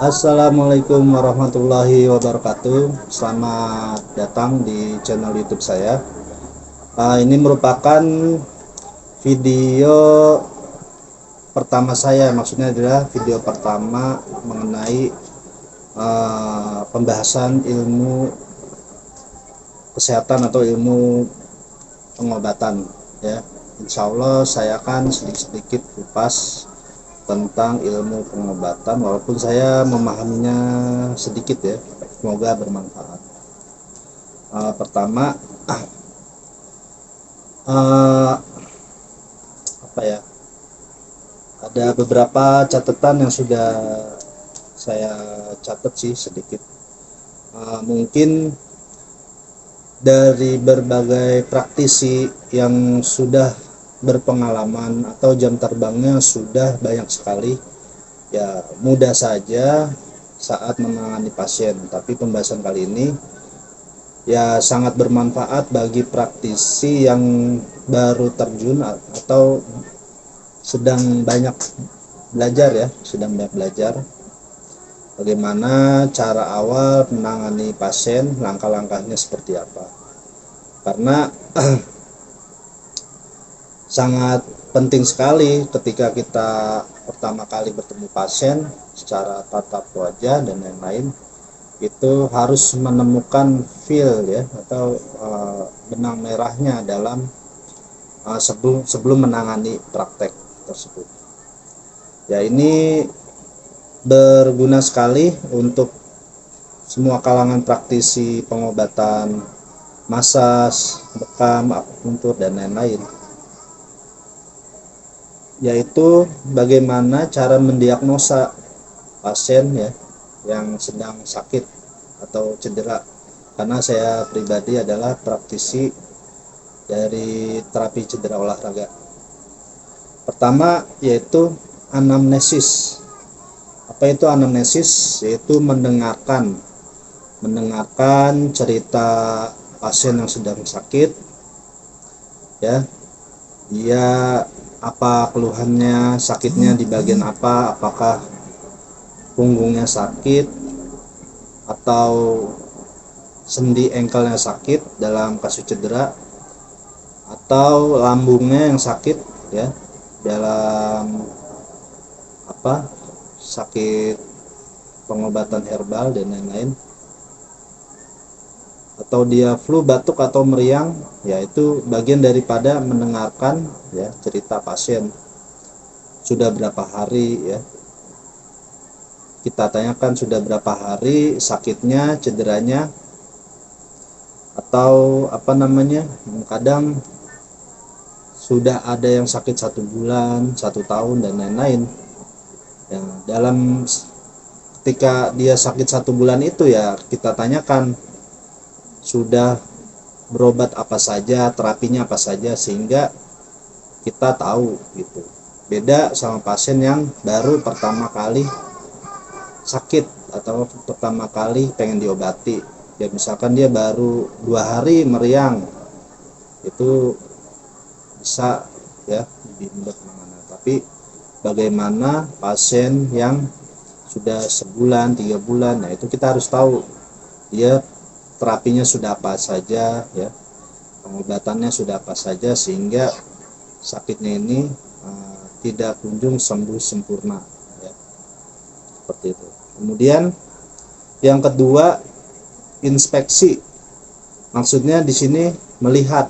Assalamualaikum warahmatullahi wabarakatuh. Selamat datang di channel YouTube saya. Ini merupakan video pertama saya, maksudnya adalah video pertama mengenai pembahasan ilmu kesehatan atau ilmu pengobatan. Ya, Insya Allah saya akan sedikit-sedikit kupas tentang ilmu pengobatan, walaupun saya memahaminya sedikit ya, semoga bermanfaat. Pertama, apa ya, ada beberapa catatan yang sudah saya catat sih sedikit. Mungkin dari berbagai praktisi yang sudah berpengalaman atau jam terbangnya sudah banyak sekali, ya mudah saja saat menangani pasien. Tapi pembahasan kali ini ya sangat bermanfaat bagi praktisi yang baru terjun atau sedang banyak belajar bagaimana cara awal menangani pasien, langkah-langkahnya seperti apa. Karena sangat penting sekali ketika kita pertama kali bertemu pasien secara tatap wajah dan lain-lain, itu harus menemukan feel ya, atau benang merahnya dalam sebelum menangani praktek tersebut. Ya, ini berguna sekali untuk semua kalangan praktisi pengobatan, masas, bekam, akupuntur dan lain-lain, yaitu bagaimana cara mendiagnosa pasien ya yang sedang sakit atau cedera. Karena saya pribadi adalah praktisi dari terapi cedera olahraga. Pertama yaitu anamnesis. Apa itu anamnesis? Yaitu mendengarkan cerita pasien yang sedang sakit ya. Dia apa keluhannya, sakitnya di bagian apa, apakah punggungnya sakit atau sendi engkelnya sakit dalam kasus cedera, atau lambungnya yang sakit ya dalam sakit pengobatan herbal dan lain-lain, atau dia flu, batuk atau meriang, yaitu bagian daripada mendengarkan ya cerita pasien. Sudah berapa hari ya, kita tanyakan sudah berapa hari sakitnya, cederanya, atau kadang sudah ada yang sakit 1 bulan, 1 tahun dan lain-lain ya. Dalam ketika dia sakit 1 bulan itu ya kita tanyakan sudah berobat apa saja, terapinya apa saja, sehingga kita tahu gitu. Beda sama pasien yang baru pertama kali sakit atau pertama kali pengen diobati ya, misalkan dia baru 2 hari meriang, itu bisa ya lebih mudah penanganan. Tapi bagaimana pasien yang sudah sebulan, 3 bulan, nah itu kita harus tahu dia terapinya sudah apa saja ya, pengobatannya sudah apa saja, sehingga sakitnya ini tidak kunjung sembuh sempurna ya, seperti itu. Kemudian yang kedua, inspeksi. Maksudnya di sini melihat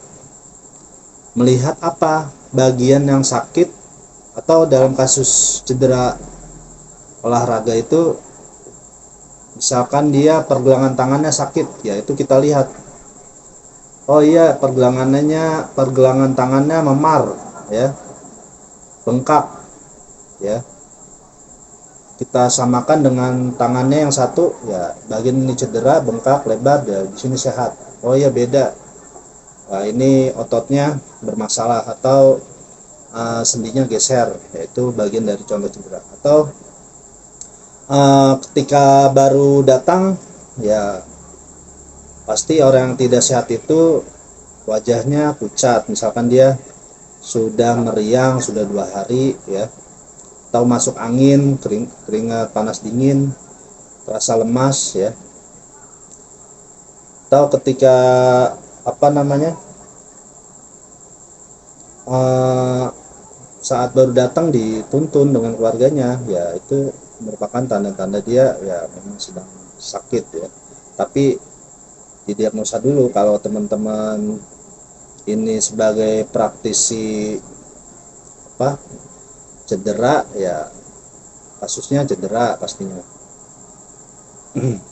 apa bagian yang sakit, atau dalam kasus cedera olahraga itu misalkan dia pergelangan tangannya sakit, ya itu kita lihat, oh iya pergelangan tangannya memar ya, bengkak ya. Kita samakan dengan tangannya yang satu, ya bagian ini cedera, bengkak, lebar, ya di sini sehat. Oh iya beda. Nah, ini ototnya bermasalah atau sendinya geser, yaitu bagian dari contoh cedera. Atau ketika baru datang ya pasti orang yang tidak sehat itu wajahnya pucat, misalkan dia sudah meriang sudah 2 hari ya, atau masuk angin, keringat panas dingin, terasa lemas ya, atau ketika apa namanya eh, saat baru datang dituntun dengan keluarganya, ya itu merupakan tanda-tanda dia ya memang sedang sakit ya. Tapi didiagnosa dulu. Kalau teman-teman ini sebagai praktisi apa cedera, ya kasusnya cedera pastinya.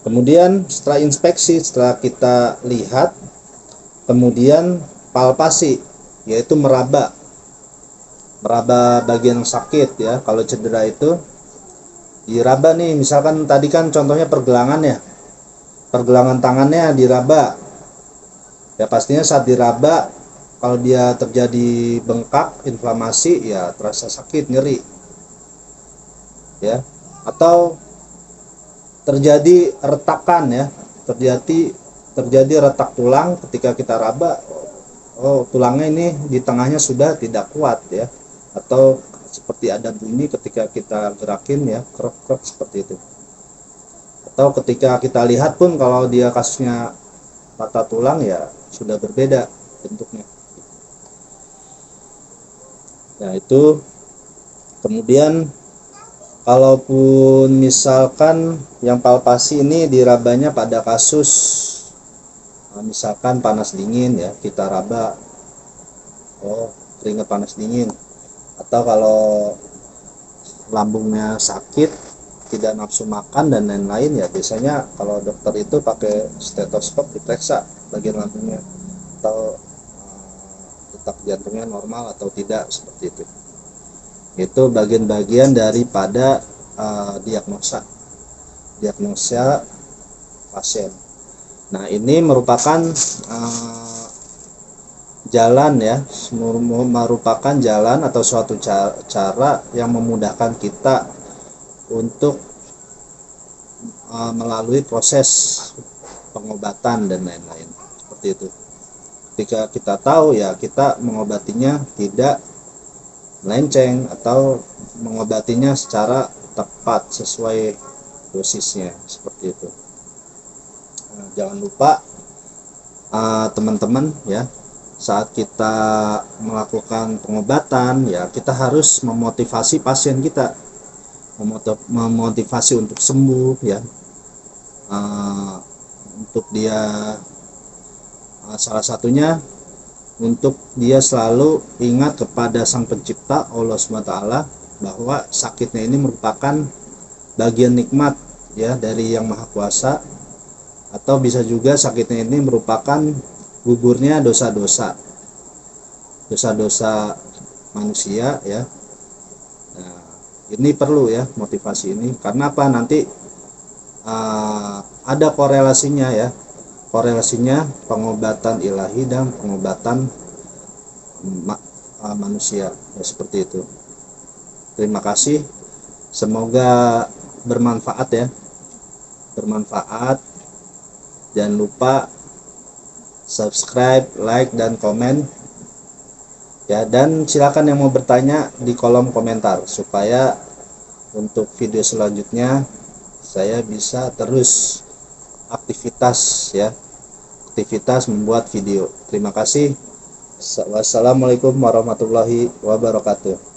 Kemudian setelah inspeksi, setelah kita lihat, kemudian palpasi, yaitu meraba bagian sakit ya. Kalau cedera itu diraba nih, misalkan tadi kan contohnya pergelangan ya, pergelangan tangannya diraba ya, pastinya saat diraba kalau dia terjadi bengkak, inflamasi, ya terasa sakit, nyeri ya. Atau terjadi retakan ya, terjadi retak tulang ketika kita raba, oh tulangnya ini di tengahnya sudah tidak kuat ya, atau seperti ada bunyi ketika kita gerakin ya, krek-krek seperti itu. Atau ketika kita lihat pun kalau dia kasusnya patah tulang, ya sudah berbeda bentuknya. Nah itu, kemudian kalaupun misalkan yang palpasi ini dirabanya pada kasus misalkan panas dingin ya, kita raba, oh keringat panas dingin. Atau kalau lambungnya sakit, tidak nafsu makan dan lain-lain, ya biasanya kalau dokter itu pakai stetoskop diperiksa bagian lambungnya, atau detak jantungnya normal atau tidak, seperti itu. Itu bagian-bagian daripada diagnosa pasien. Nah ini merupakan jalan ya, merupakan jalan atau suatu cara yang memudahkan kita untuk melalui proses pengobatan dan lain-lain, seperti itu. Ketika kita tahu, ya kita mengobatinya tidak melenceng atau mengobatinya secara tepat sesuai dosisnya, seperti itu. Nah, jangan lupa teman-teman ya, saat kita melakukan pengobatan ya kita harus memotivasi pasien kita, memotivasi untuk sembuh ya, untuk dia salah satunya untuk dia selalu ingat kepada Sang Pencipta Allah SWT, bahwa sakitnya ini merupakan bagian nikmat ya dari Yang Maha Kuasa, atau bisa juga sakitnya ini merupakan gugurnya dosa-dosa manusia ya. Nah, ini perlu ya motivasi ini, karena apa, nanti ada korelasinya pengobatan ilahi dan pengobatan manusia ya, seperti itu. Terima kasih, semoga bermanfaat. Jangan lupa subscribe, like, dan komen ya, dan silakan yang mau bertanya di kolom komentar supaya untuk video selanjutnya saya bisa terus aktivitas membuat video. Terima kasih. Wassalamualaikum warahmatullahi wabarakatuh.